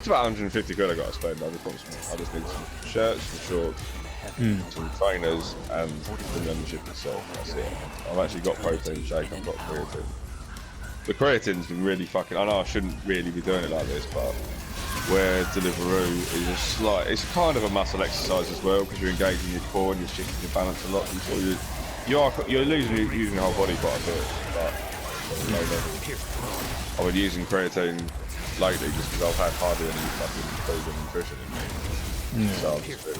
It's about 150 quid I got to spend. I just need some shirts, some shorts, some trainers, and the membership itself. That's it. I've actually got protein shake. I've got creatine. The creatine's been really fucking. I know I shouldn't really be doing it like this, but where Deliveroo is it's kind of a muscle exercise as well because you're engaging your core and you're shifting your balance a lot. You're losing using your whole body quite a bit, but I've been using creatine lately just because I've had hardly any fucking food and nutrition in me. So I've just been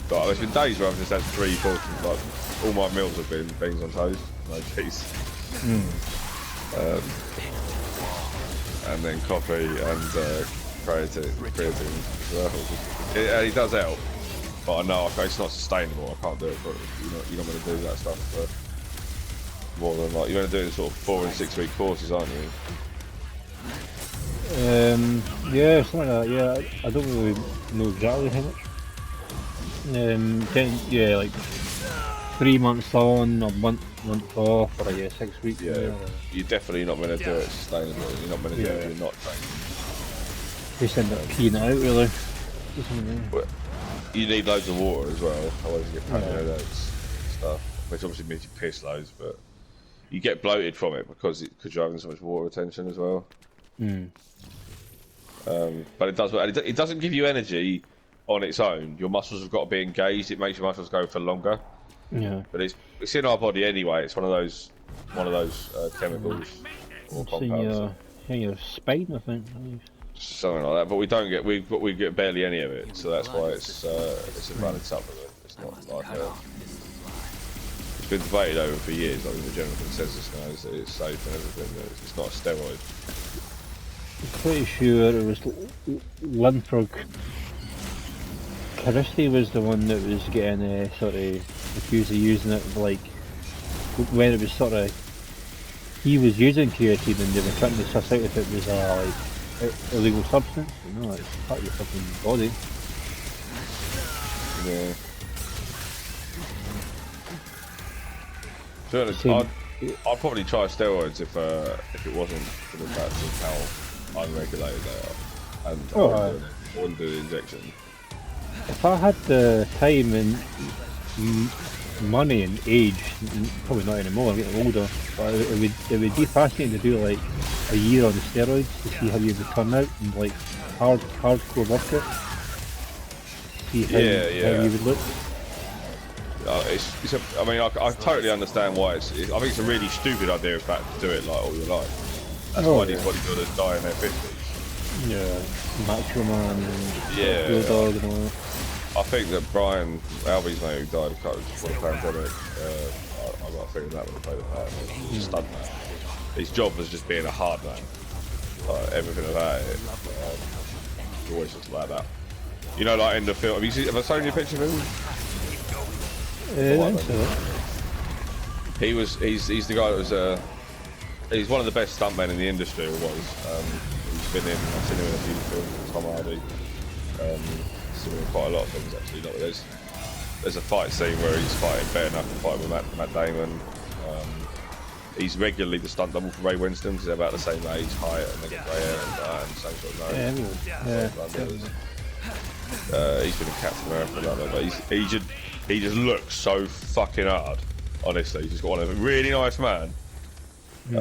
but there's been days where I've just had 3 portions, like all my meals have been beans on toast, no cheese. And then coffee and creatine as well. It does help, but I know it's not sustainable. I can't do it for you're not going to do that stuff for more than like you're going to do it in sort of 4 and 6 week courses, aren't you? Yeah, something like that. Yeah, I don't really know exactly how much. Yeah, like 3 months on, a month off, or like 6 weeks. Yeah, you're definitely not going to do it sustainably. You're not going to do it if you're not trained. Just end up peeing it out, really. But you need loads of water as well, otherwise you get paleo stuff, which obviously means you piss loads, but you get bloated from it because you're having so much water retention as well. But it doesn't give you energy on its own. Your muscles have got to be engaged. It makes your muscles go for longer. Yeah. But it's in our body anyway. It's one of those chemicals or compounds. In your spine, I think. Something like that. But we get barely any of it. So that's why it's a valid supplement. It's not like it's been debated over for years. I think the general consensus now is that it's safe and everything. That it's not a steroid. I'm pretty sure it was Linford Christie was the one that was getting sort of accused of using it, like when it was sort of he was using creatine and they were trying to suss out if it was like illegal substance. You know, it's part of your fucking body. Yeah. I'd probably try steroids if it wasn't for the fact of how unregulated they are, and I wouldn't do the injection. If I had the time and money and age, probably not anymore, I'm getting older, but it would be fascinating to do like a year on the steroids to see how you would turn out and like hardcore workout. See how you would look. I mean, I totally understand why I think it's a really stupid idea in fact to do it like all your life. That's why these bodybuilders die in their 50s. Yeah, Macho Man and Real Dog and all that. I think that Brian Alvey's mate who died of the pandemic, I got a feeling that would have played a part. He was a stunt man. His job was just being a hard man. Like, everything about it. Always just like that. You know, like in the film, have I shown you a picture of him? He's the guy that was he's one of the best stuntmen in the industry, or was. He's been I've seen him in a few films with Tom Hardy. Seen him in quite a lot of things actually. There's a fight scene where he's fighting bare enough to fight with Matt Damon. He's regularly the stunt double for Ray Winston because they're about the same age, height, and they get grey hair and same sort of nose. He's been in Captain America, but he just looks so fucking hard. Honestly, he's just got one of a really nice man. He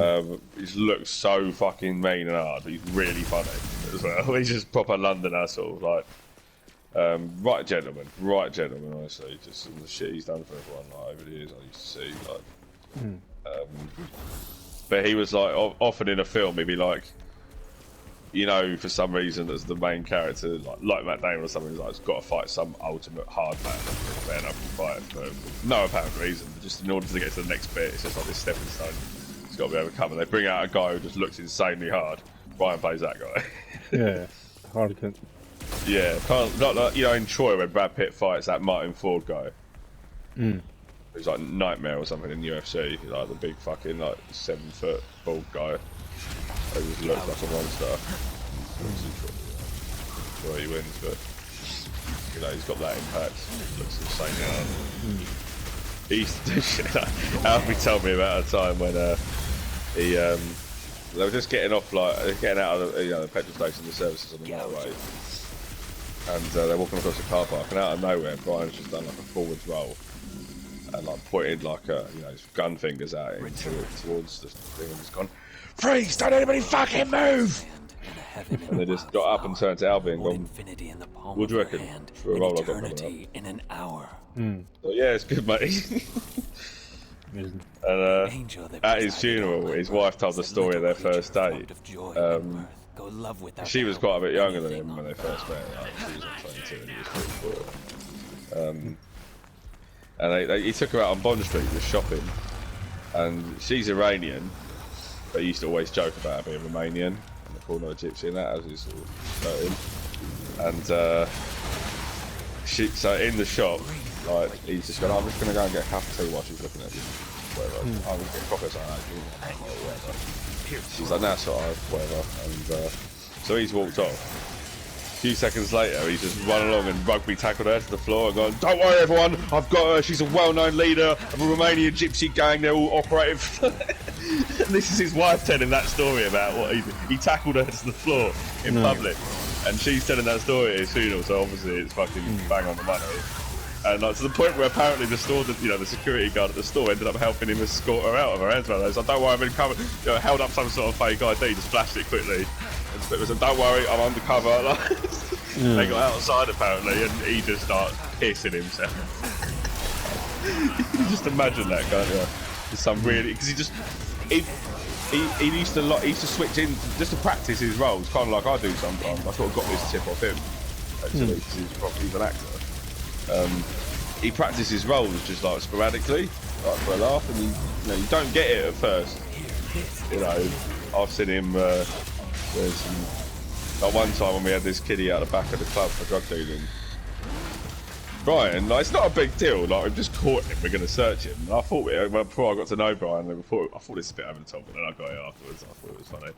just looks so fucking mean and hard. He's really funny as well. He's just proper London asshole, like right gentleman. Honestly, just the shit he's done for everyone like over the years. I used to see like. But he was like often in a film he'd be like, you know, for some reason as the main character like Matt Damon or something, he's like, he's got to fight some ultimate hard man, fair enough to fight for no apparent reason, but just in order to get to the next bit, it's just like this stepping stone he's got to be overcome. And they bring out a guy who just looks insanely hard. Brian plays that guy. Yeah, hard cunt. Yeah, kind of not like, you know, in Troy when Brad Pitt fights that Martin Ford guy. He's like Nightmare or something in UFC. He's like the big fucking like 7 foot bald guy. He just looks like a monster. Sure he wins, but you know he's got that impact. Looks insane hard. He used to do shit. Alfie told me about a time when he They were just getting off, like getting out of the petrol station, the services on the motorway, and they're walking across the car park, and out of nowhere, Brian's just done like a forwards roll, and like pointed like his gun fingers out towards the thing, and just gone, "Freeze! Don't anybody fucking move!" And they just got up and turned to Albie and gone, "What do you reckon for a roll I got coming up?" In an hour. So, yeah, it's good, mate. And at his funeral, his wife told the story of their first date. She was quite a bit younger than him when they first met. Like, she was like 22 and he was 44. And he took her out on Bond Street just shopping. And she's Iranian, but he used to always joke about her being Romanian. And they called her a gypsy and that, as he's sort of flirting. And so in the shop, like, he's just going, "I'm just going to go and get a cup of tea while she's looking at you." Whatever. I'm going to get coffee or something. Whatever. She's like, "No, it's alright, whatever." And so he's walked off. A few seconds later, he's just run along and rugby tackled her to the floor and gone, "Don't worry, everyone, I've got her. She's a well-known leader of a Romanian gypsy gang. They're all operative." And this is his wife telling that story about what he tackled her to the floor in public. And she's telling that story at his funeral, so obviously it's fucking bang on the money. And like, to the point where apparently the store, the security guard at the store ended up helping him escort her out of her hands. He's like, "Don't worry, I've been covered." Held up some sort of fake ID, just flashed it quickly. And said, "Don't worry, I'm undercover." Like, they got outside apparently, and he just starts pissing himself. You can just imagine that, can't you? Just some really, because he used to switch in just to practice his roles, kind of like I do sometimes. I sort of got this tip off him actually, because he's an actor. He practices roles just like sporadically, like for a laugh, and you don't get it at first. I've seen him. There's like one time when we had this kiddie out the back of the club for drug dealing. Brian, like, it's not a big deal. Like, we've just caught him. We're going to search him. And I thought, before I got to know Brian, I thought this was a bit over the top, but then I got it afterwards. I thought it was funny.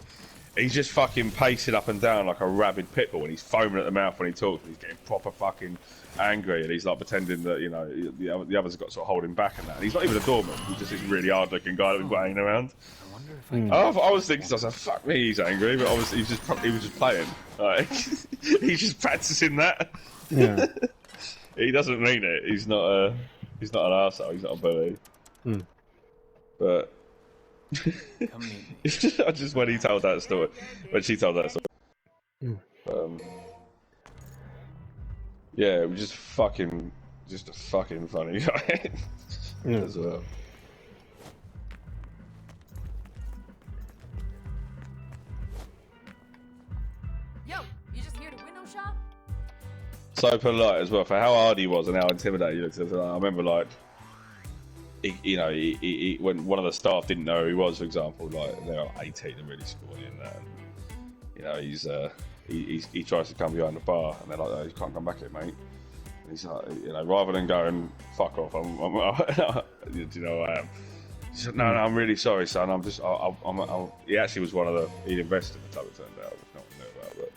He's just fucking pacing up and down like a rabid pit bull, and he's foaming at the mouth when he talks. And he's getting proper fucking angry, and he's like pretending that the others have got to sort of hold him back and that. And he's not even a doorman. He's just this really hard-looking guy that we've got hanging around. I was thinking to myself, "Fuck me, he's angry," but obviously he was just playing. Like, he's just practicing that. Yeah. He doesn't mean it. He's not an arsehole. He's not a bully. But just when he told that story, when she told that story, yeah, it was just a fucking funny guy as well. Yo, you just here to window shop? So polite as well for how hard he was and how intimidating he looked. I remember, like, he when one of the staff didn't know who he was, for example, like they were 18 and really scrawny and that. And, he tries to come behind the bar and they're like, "Oh, you can't come back here, mate." And he's like, rather than going, "Fuck off, do you know who I am?" He said, "No, I'm really sorry, son. He actually was he'd invested in the club, it turned out, which no one knew about, but.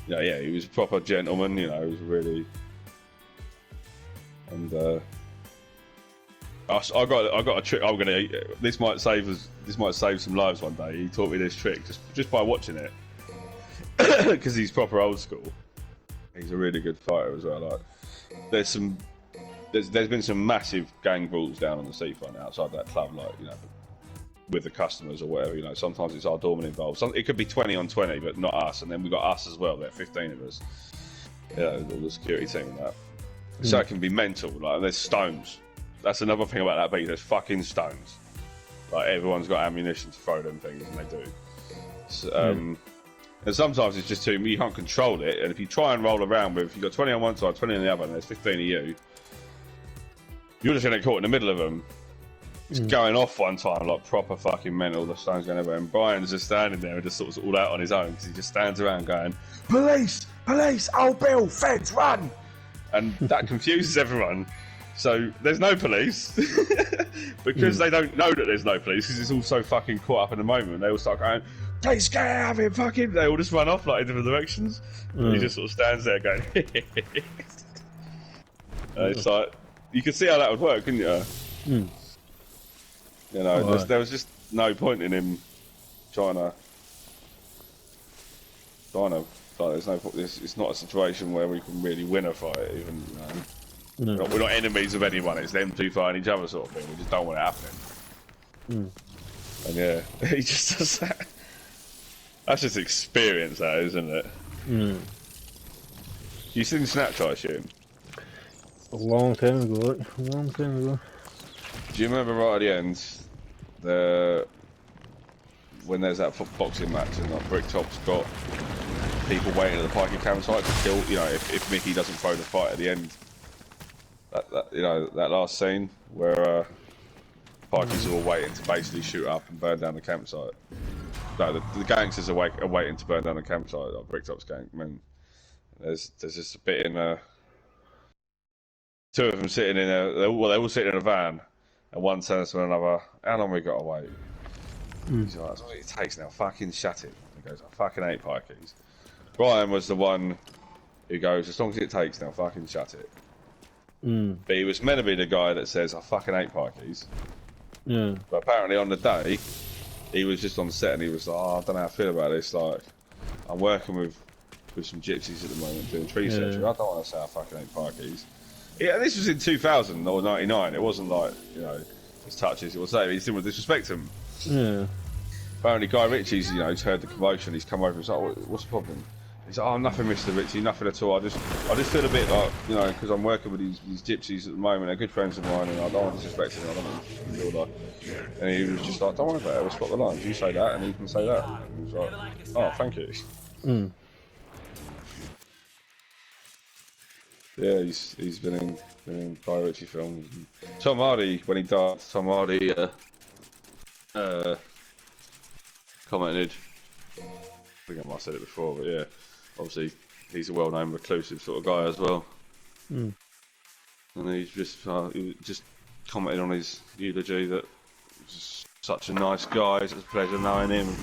Yeah, he was a proper gentleman, he was really, and I got a trick. This might save some lives one day. He taught me this trick just by watching it, because he's proper old school. He's a really good fighter as well. Like, there's been some massive gang brawls down on the seafront outside that club, like, with the customers or whatever, sometimes it's our doorman involved. It could be 20 on 20, but not us. And then we've got us as well. There are 15 of us. All the security team and that. So it can be mental. Like, there's stones. That's another thing about that beat. There's fucking stones. Like, everyone's got ammunition to throw them things, and they do. So, and sometimes it's just too, you can't control it. And if you try and roll around if you've got 20 on one side, 20 on the other, and there's 15 of you, you're just going to get caught in the middle of them. It's going off one time, like proper fucking mental. The stone's going everywhere, and Brian's just standing there and just sort of all out on his own, because he just stands around going, "Police! Police! Old Bill! Feds, run!" And that confuses everyone. So there's no police, because they don't know that there's no police, because it's all so fucking caught up in the moment. They all start going, "Please get out of here, fucking!" They all just run off like in different directions. And he just sort of stands there going, it's like, you could see how that would work, couldn't you? There was just no point in him trying to, like, there's no, it's not a situation where we can really win a fight, even, you know. No. We're not enemies of anyone, it's them two fighting each other sort of thing, we just don't want it happening. And yeah, he just does that. That's just experience, that, isn't it? You seen Snapchat, I assume? A long time ago, like, a long time ago. Do you remember right at the end, when there's that boxing match and like Bricktop's got people waiting at the Pikey campsite to kill, you know, if Mickey doesn't throw the fight at the end. That you know, that last scene where Pikey's are all waiting to basically shoot up and burn down the campsite. No, the gangsters are waiting to burn down the campsite, like Bricktop's gang. I mean, there's just a bit in two of them sitting in a, they're all sitting in a van, and one turns to another, how long we got to wait? He's like, that's what it takes now, fucking shut it. He goes, I fucking hate Pikeys. Brian was the one who goes, as long as it takes now, fucking shut it. But he was meant to be the guy that says, I fucking hate Pikeys. Yeah. But apparently on the day, he was just on set and he was like, oh, I don't know how I feel about this, like, I'm working with some gypsies at the moment doing tree searching. I don't want to say I fucking hate Pikeys. Yeah, this was in 2000 or 99. It wasn't like, you know, as touchy as it was saying. He just didn't disrespect him. Yeah. Apparently, Guy Ritchie's, you know, he's heard the commotion. He's come over and he's like, what's the problem? He's like, oh, nothing, Mr. Ritchie, nothing at all. I just feel a bit like, you know, because I'm working with these gypsies at the moment. They're good friends of mine, and I don't want to disrespect them. I don't want to feel like. And he was just like, don't worry about it. We'll spot the lines. You say that, and he can say that. He was like, oh, thank you. Yeah, he's been in Guy Ritchie films. Tom Hardy, when he died, Tom Hardy commented. I think I might have said it before, but yeah, obviously he's a well-known reclusive sort of guy as well. And he just commented on his eulogy that he was such a nice guy. It's a pleasure knowing him.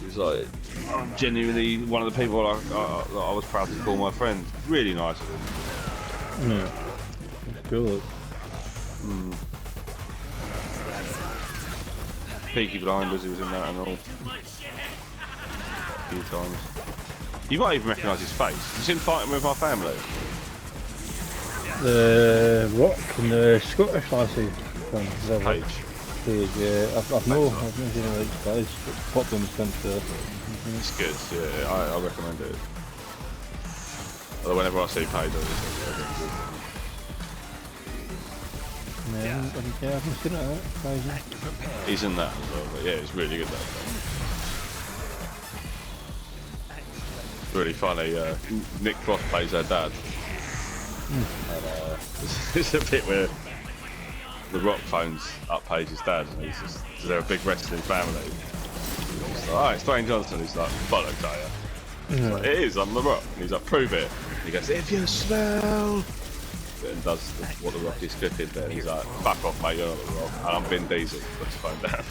He's like genuinely one of the people I was proud to call my friend. Really nice of him. Yeah. Cool. Peaky Blinders, he was in that and all. A few times. You might even recognise his face. You seen Fighting With My Family? The Rock and the Scottish lassie from Page. Page, yeah. I've never seen it like guys, but popped on the center. It's good, yeah, I recommend it. Although whenever I see Page, I just Yeah, I haven't seen it. he's in that as well, but yeah, it's really good that. Really funny, Nick Frost plays her dad. And there's a bit where The Rock phones up Page's dad, and he's just, they're a big wrestling family. He's like, alright, it's Dwayne Johnson. He's like, bollocks, are you? He's like, it is, I'm The Rock. And he's like, prove it. And he goes, if you smell. And does what The Rock is cooking there. And he's like, fuck off, mate, you're not The Rock. And I'm Vin Diesel. Puts the phone down.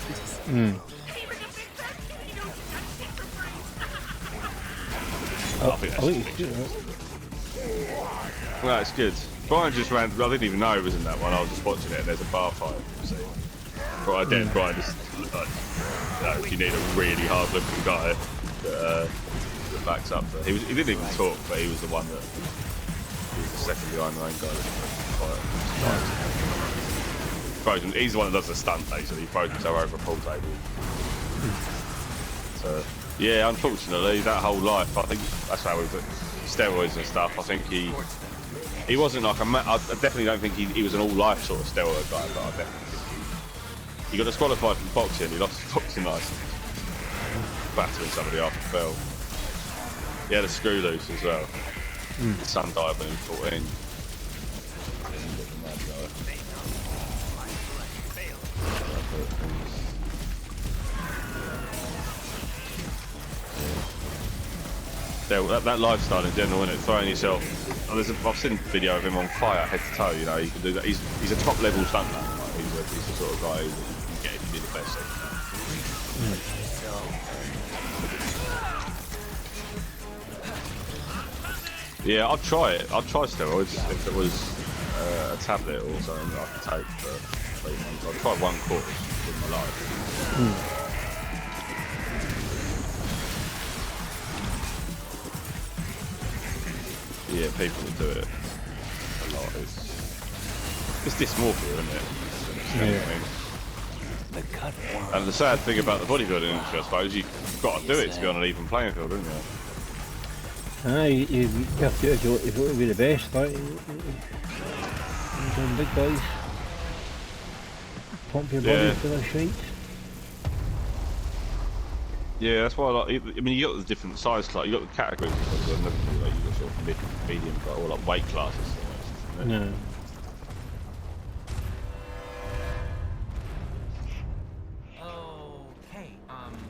I think that's good. No, it's good. Brian just ran. I didn't even know he was in that one. I was just watching it, and there's a bar fight. So, Brian just like, you know, if you need a really hard-looking guy that backs up. He didn't even talk, but he was the one that he was the second behind the main guy. Frozen. He's the one that does the stunt basically. He throws himself over a pool table. So. Yeah, unfortunately, that whole life, I think that's how we put steroids and stuff. I think he wasn't like I definitely don't think he was an all-life sort of steroid guy, but I definitely think he got disqualified from boxing. He lost his boxing license, battering somebody after fell. He had a screw loose as well. His son died when he was 14. That lifestyle in general, isn't it? Throwing yourself. I've seen a video of him on fire, head to toe. You know, he can do that. He's a top level stuntman. Like, he's the sort of guy who you can get if you do the best thing. Yeah, I'd try it. I'd try steroids if it was a tablet or something I could take for 3 months. I'd try one course in my life. yeah, people that do it a lot. It's dysmorphia, isn't it? You know what I mean? The cut worm. And the sad thing about the bodybuilding industry, I suppose, you've got to do it to be on an even playing field, haven't you? Aye, you have to do it if you want to be the best, like, you're doing big guys. Pump your body Yeah. for the shite. Yeah, that's why. Like, I mean, you got the different size class, you got the categories. Like, you got sort of medium, or like weight classes. Isn't it? No. Okay,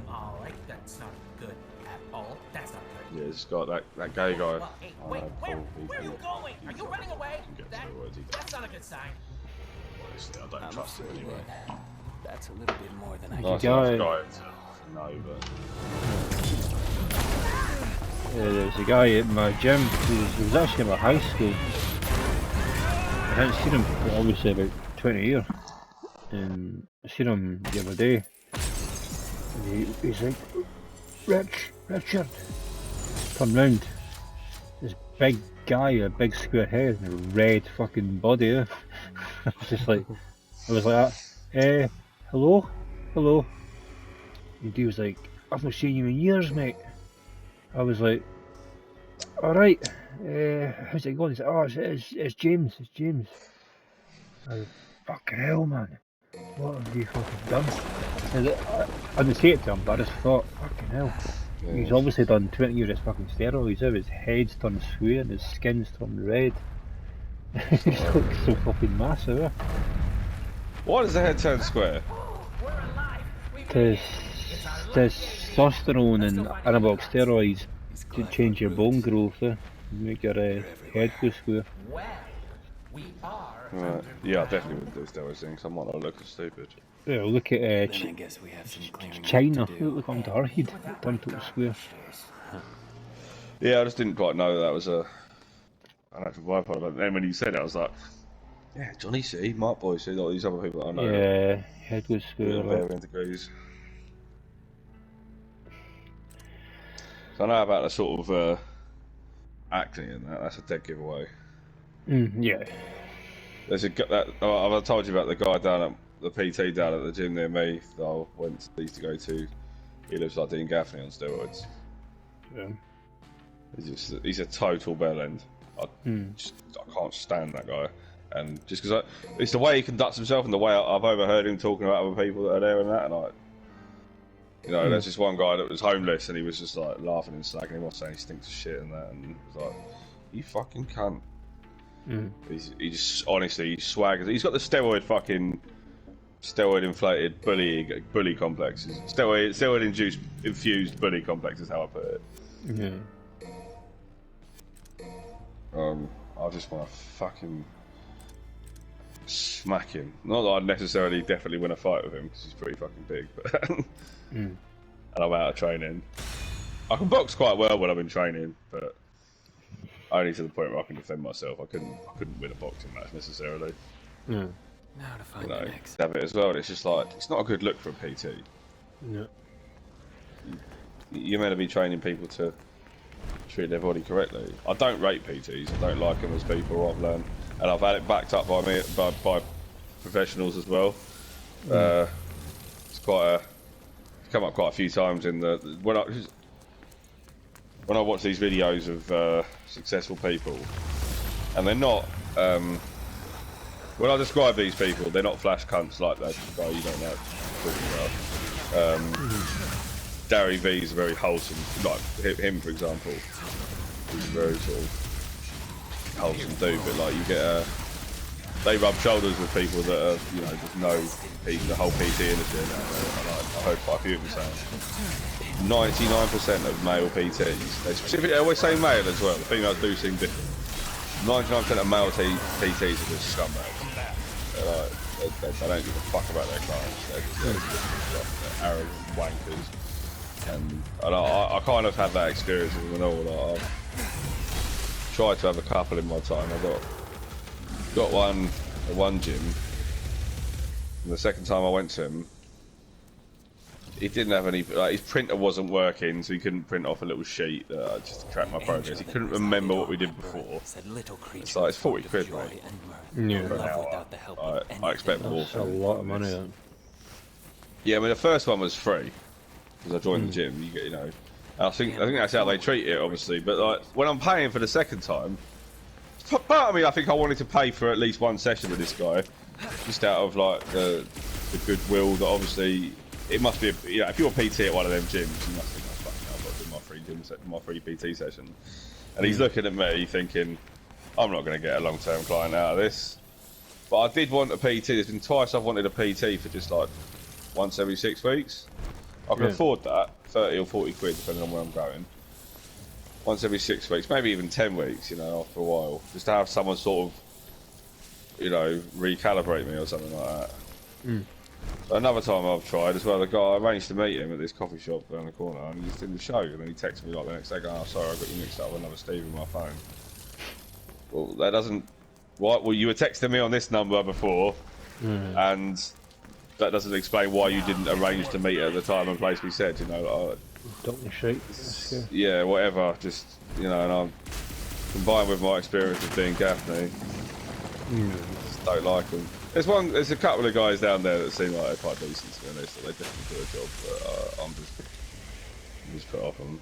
alright, that's not good at all. That's not good. Yeah, it's got that gay guy. Well, hey, wait, where are you going? Are you running away? That's not a good sign. Honestly, I don't I'm trust him afraid anyway. that's a little bit more than I Nice can. guy. enough guy to know, but There was a guy at my gym, he was actually in my high school. I hadn't seen him for obviously about 20 years. And I seen him the other day. And he's like, Richard. Turned round. This big guy, a big square head, and a red fucking body. I was just like, I was like that. Hello? And he was like, I've not seen you in years, mate. I was like, alright, how's it going? He said, oh, it's James. I was, fucking hell, man. What have you fucking done? And I didn't say it to him, but I just thought, fucking hell. yeah. He's obviously done 20 years of fucking steroids. His head's turned square and his skin's turned red. He looks so fucking massive, eh? Why does the head turn square? We're alive. Because testosterone and anabolic steroids to change your bone growth, make your head go square. Well, we are. Right. Yeah, I definitely wouldn't do steroids things. I might not look stupid. Yeah, look at Then I guess we have some clearing up China. to do. Look onto her head, turned to a square. Yeah, I just didn't quite know that was an actual byproduct. And then when you said it, I was like, yeah, Johnny C, Mark Boy C, all these other people that I know. Yeah, head goes square. Yeah, Like. varying degrees. So I know about the sort of acting and that. That's a dead giveaway. Yeah. There's I've told you about the guy down at the PT down at the gym near me that I used to go to. He looks like Dean Gaffney on steroids. Yeah. He's a total bellend. I can't stand that guy. And just because it's the way he conducts himself and the way I've overheard him talking about other people that are there and that, and there's this one guy that was homeless and he was just like laughing and slagging him off, saying he stinks of shit and that, and it was like, you fucking cunt. He just honestly, he swaggers. He's got the steroid inflated bully complex. Steroid infused bully complex is how I put it. Yeah. I just want to fucking smack him. Not that I'd necessarily definitely win a fight with him because he's pretty fucking big, but and I'm out of training. I can box quite well when I'm in training, but only to the point where I can defend myself. I couldn't win a boxing match necessarily. Yeah. Now to find the next. Have it as well. And it's just like it's not a good look for a PT. Yeah. You're meant to be training people to treat their body correctly. I don't rate PTs. I don't like them as people. I've learned, and I've had it backed up by me by professionals as well. It's come up quite a few times in when I watch these videos of successful people, and they're not. When I describe these people, they're not flash cunts like that guy you don't know talking about. Gary V's very wholesome, like him for example. He's a very sort of wholesome dude, but like you get they rub shoulders with people that are, just know the whole PT industry. And I heard quite a few of them saying 99% of male PTs, they specifically always say male as well. The females do seem different. 99% of male PTs are just scumbags. They don't give a fuck about their clients. They're arrogant wankers. And I kind of had that experience with them all. I've tried to have a couple in my time. I got one at one gym, and the second time I went to him, he didn't have any. Like, his printer wasn't working, so he couldn't print off a little sheet just to track my progress. He couldn't remember what we did before. It's like, it's 40 quid, mate. Yeah. For an hour. I expect more. That's a lot of money then. Yeah, I mean the first one was free because I joined the gym. You get, you know, I think that's how they treat it, obviously. But like when I'm paying for the second time, part of me I think I wanted to pay for at least one session with this guy, just out of like the goodwill that obviously it must be. You know, if you're a PT at one of them gyms, you must think, oh, fucking hell, I've got to do my free my free PT session. And he's looking at me thinking, I'm not going to get a long-term client out of this. But I did want a PT. There's been twice I've wanted a PT for just like once every 6 weeks. I can afford that, 30 or 40 quid depending on where I'm going. Once every 6 weeks, maybe even 10 weeks, you know, after a while. Just to have someone sort of, you know, recalibrate me or something like that. Another time I've tried as well, the guy, I arranged to meet him at this coffee shop down the corner and he just didn't show. And then he texted me like the next day going, oh sorry, I got you mixed up with another Steve on my phone. Well, that doesn't... What? Well, you were texting me on this number before and that doesn't explain why you didn't arrange to meet at the time and place we said, you know. Don't you shake? Yeah, whatever, just, you know, and I'm combined with my experience of being Gaffney, just don't like them. There's a couple of guys down there that seem like they're quite decent, to be honest, so they definitely do a job, but I'm just put off them.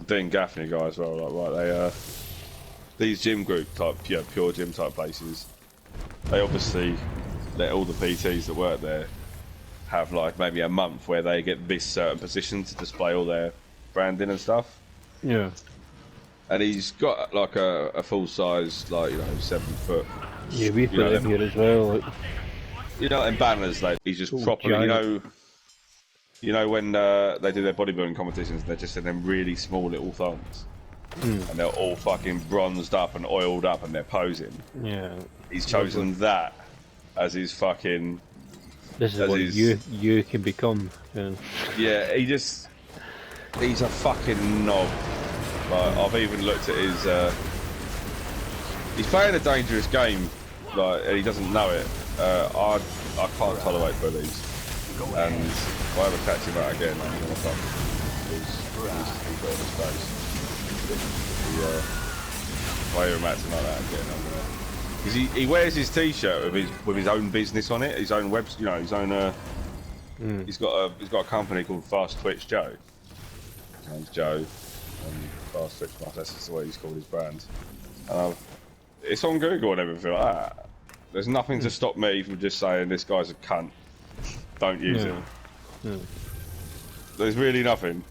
Doing Gaffney guys as well, like, right, these gym group type, pure gym type places, they obviously let all the PTs that work there have like maybe a month where they get this certain position to display all their branding and stuff. Yeah. And he's got like a full size, like, you know, 7 foot. Yeah, we put it here as well. Like, you know, in banners, like he's just properly, you know when they do their bodybuilding competitions, they're just in them really small little thongs. And they're all fucking bronzed up and oiled up and they're posing. Yeah. He's chosen that as his fucking... This is what you can become. Yeah, he's a fucking knob. Like, I've even looked at his... he's playing a dangerous game, like, and he doesn't know it. I can't tolerate bullies. And if I ever catch him out again, I'm gonna fuck him. He's got his face. If I hear him acting like that again, I'm gonna... Because he wears his t-shirt with his own business on it, his own web, you know, his own. He's got a company called Fast Twitch Joe. His name's Joe, and Fast Twitch, that's just the way he's called his brand. And it's on Google and everything like that. There's nothing to stop me from just saying this guy's a cunt. Don't use him. There's really nothing.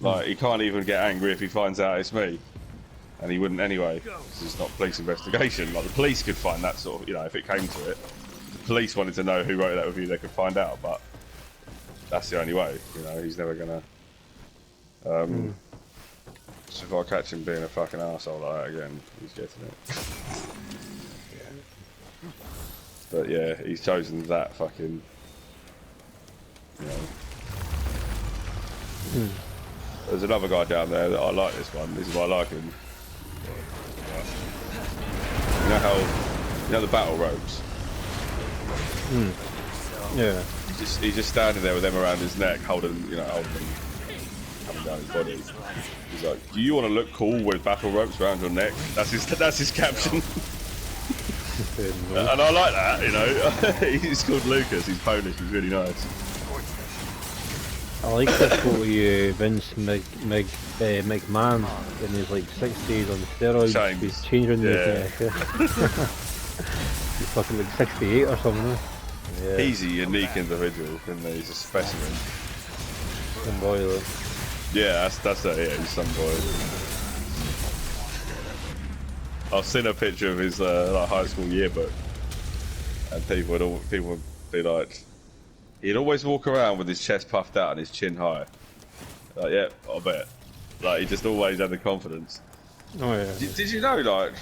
Like, he can't even get angry if he finds out it's me. And he wouldn't anyway, because it's not police investigation. Like, the police could find that sort of, you know, if it came to it. If the police wanted to know who wrote that review, they could find out, but that's the only way, you know, he's never gonna... So if I catch him being a fucking arsehole like that again, he's getting it. But yeah, he's chosen that fucking... You know... There's another guy down there that I like this one, this is why I like him. You know how, you know the battle ropes? Yeah. He's just standing there with them around his neck, holding them, coming down his body. He's like, do you want to look cool with battle ropes around your neck? That's his caption. And I like that, you know. He's called Lucas, he's Polish, he's really nice. I like this photo of Vince McMahon when he's like 60s on steroids. He's changing the he's fucking like 68 or something. Yeah. He's a unique individual, isn't he? He's a specimen. Some boy, though. Yeah, that's it. Yeah, he's some boy. I've seen a picture of his like high school yearbook, and people would be like. He'd always walk around with his chest puffed out and his chin high. Like, yeah, I bet. Like, he just always had the confidence. Oh yeah. Did you know, like,